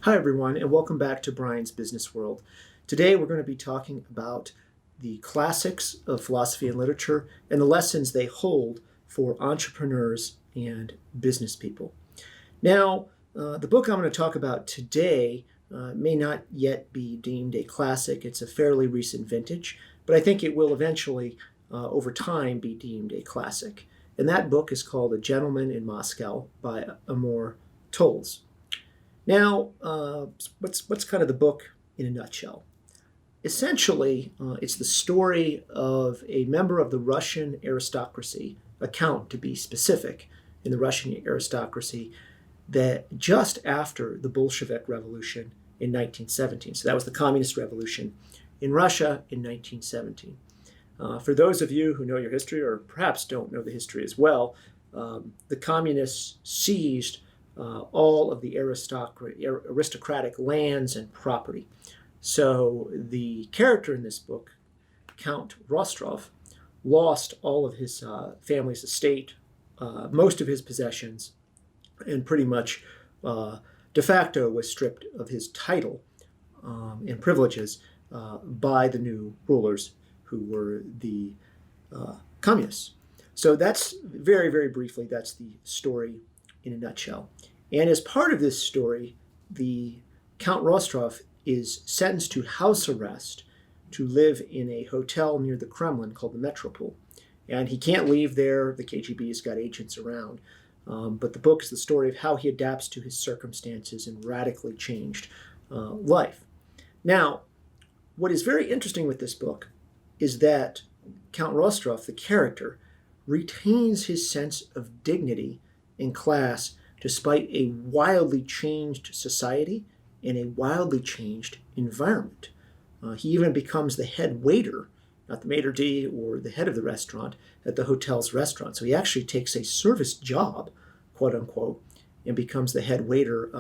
Hi, everyone, and welcome back to Bryan's Business World. Today, we're going to be talking about the classics of philosophy and literature and the lessons they hold for entrepreneurs and business people. Now, the book I'm going to talk about today may not yet be deemed a classic. It's a fairly recent vintage, but I think it will eventually, over time, be deemed a classic. And that book is called A Gentleman in Moscow by Amor Towles. Now, what's kind of the book in a nutshell? Essentially, it's the story of a member of the Russian aristocracy, a count to be specific, in the Russian aristocracy, that just after the Bolshevik Revolution in 1917. So that was the Communist Revolution in Russia in 1917. For those of you who know your history, or perhaps don't know the history as well, the communists seized all of the aristocratic lands and property. So the character in this book, Count Rostov, lost all of his family's estate, most of his possessions, and pretty much de facto was stripped of his title and privileges by the new rulers who were the communists. So that's very, very briefly, that's the story in a nutshell. And as part of this story, the Count Rostov is sentenced to house arrest to live in a hotel near the Kremlin called the Metropole. And he can't leave there. The KGB's got agents around. But the book is the story of how he adapts to his circumstances and radically changed life. Now, what is very interesting with this book is that Count Rostov, the character, retains his sense of dignity and class despite a wildly changed society and a wildly changed environment. He even becomes the head waiter, not the maitre d' or the head of the restaurant, at the hotel's restaurant. So he actually takes a service job, quote unquote, and becomes the head waiter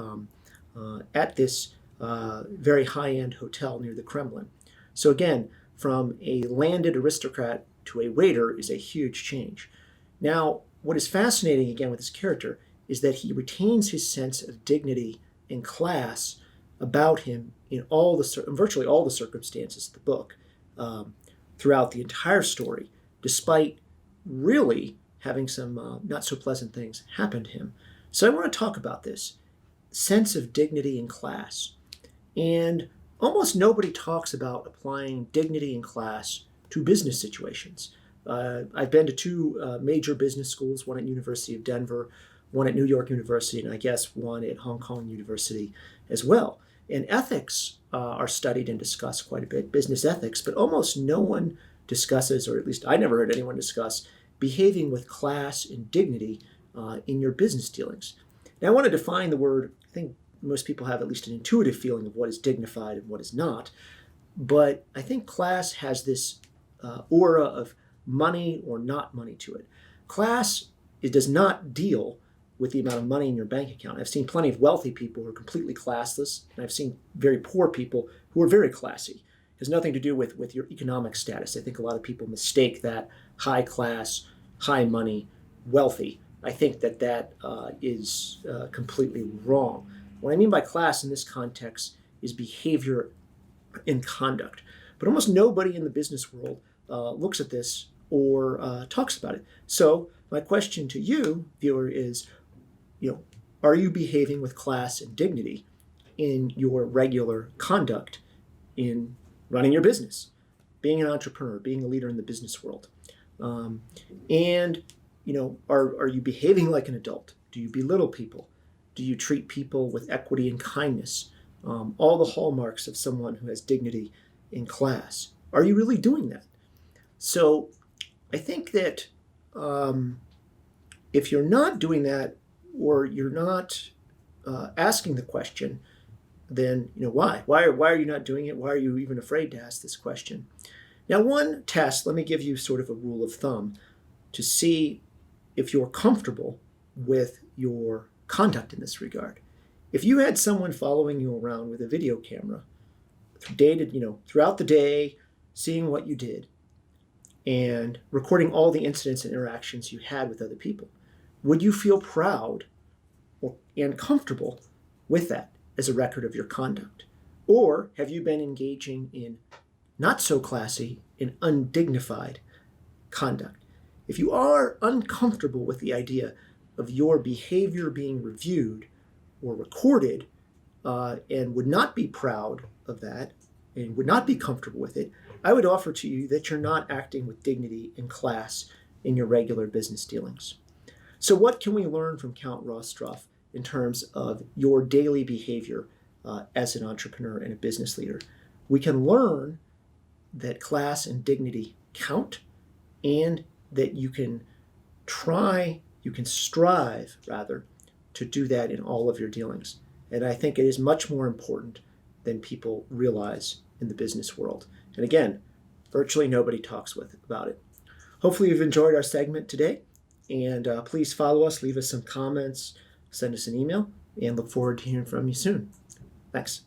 at this very high-end hotel near the Kremlin. So again, from a landed aristocrat to a waiter is a huge change. Now, what is fascinating again with this character is that he retains his sense of dignity and class about him in virtually all the circumstances of the book throughout the entire story, despite really having some not so pleasant things happen to him. So I want to talk about this sense of dignity and class. And almost nobody talks about applying dignity and class to business situations. I've been to two major business schools, one at University of Denver, one at New York University, and I guess one at Hong Kong University as well. And ethics are studied and discussed quite a bit, business ethics, but almost no one discusses, or at least I never heard anyone discuss, behaving with class and dignity in your business dealings. Now, I want to define the word. I think most people have at least an intuitive feeling of what is dignified and what is not. But I think class has this aura of money or not money to it. Class, it does not deal with the amount of money in your bank account. I've seen plenty of wealthy people who are completely classless, and I've seen very poor people who are very classy. It has nothing to do with your economic status. I think a lot of people mistake that high class, high money, wealthy. I think that is completely wrong. What I mean by class in this context is behavior and conduct. But almost nobody in the business world looks at this or talks about it. So my question to you, viewer, is, are you behaving with class and dignity in your regular conduct in running your business, being an entrepreneur, being a leader in the business world? And are you behaving like an adult? Do you belittle people? Do you treat people with equity and kindness? All the hallmarks of someone who has dignity in class. Are you really doing that? So I think that if you're not doing that, or you're not asking the question, then why? Why are you not doing it? Why are you even afraid to ask this question? Now, one test, let me give you sort of a rule of thumb to see if you're comfortable with your conduct in this regard. If you had someone following you around with a video camera, throughout the day, seeing what you did, and recording all the incidents and interactions you had with other people, would you feel proud and comfortable with that? as a record of your conduct? Or have you been engaging in not so classy and undignified conduct? If you are uncomfortable with the idea of your behavior being reviewed or recorded and would not be proud of that and would not be comfortable with it, I would offer to you that you're not acting with dignity and class in your regular business dealings. So what can we learn from Count Rostroff in terms of your daily behavior as an entrepreneur and a business leader? We can learn that class and dignity count, and that you can strive rather, to do that in all of your dealings. And I think it is much more important than people realize in the business world. And again, virtually nobody talks about it. Hopefully you've enjoyed our segment today, and please follow us, leave us some comments, send us an email, and look forward to hearing from you soon. Thanks.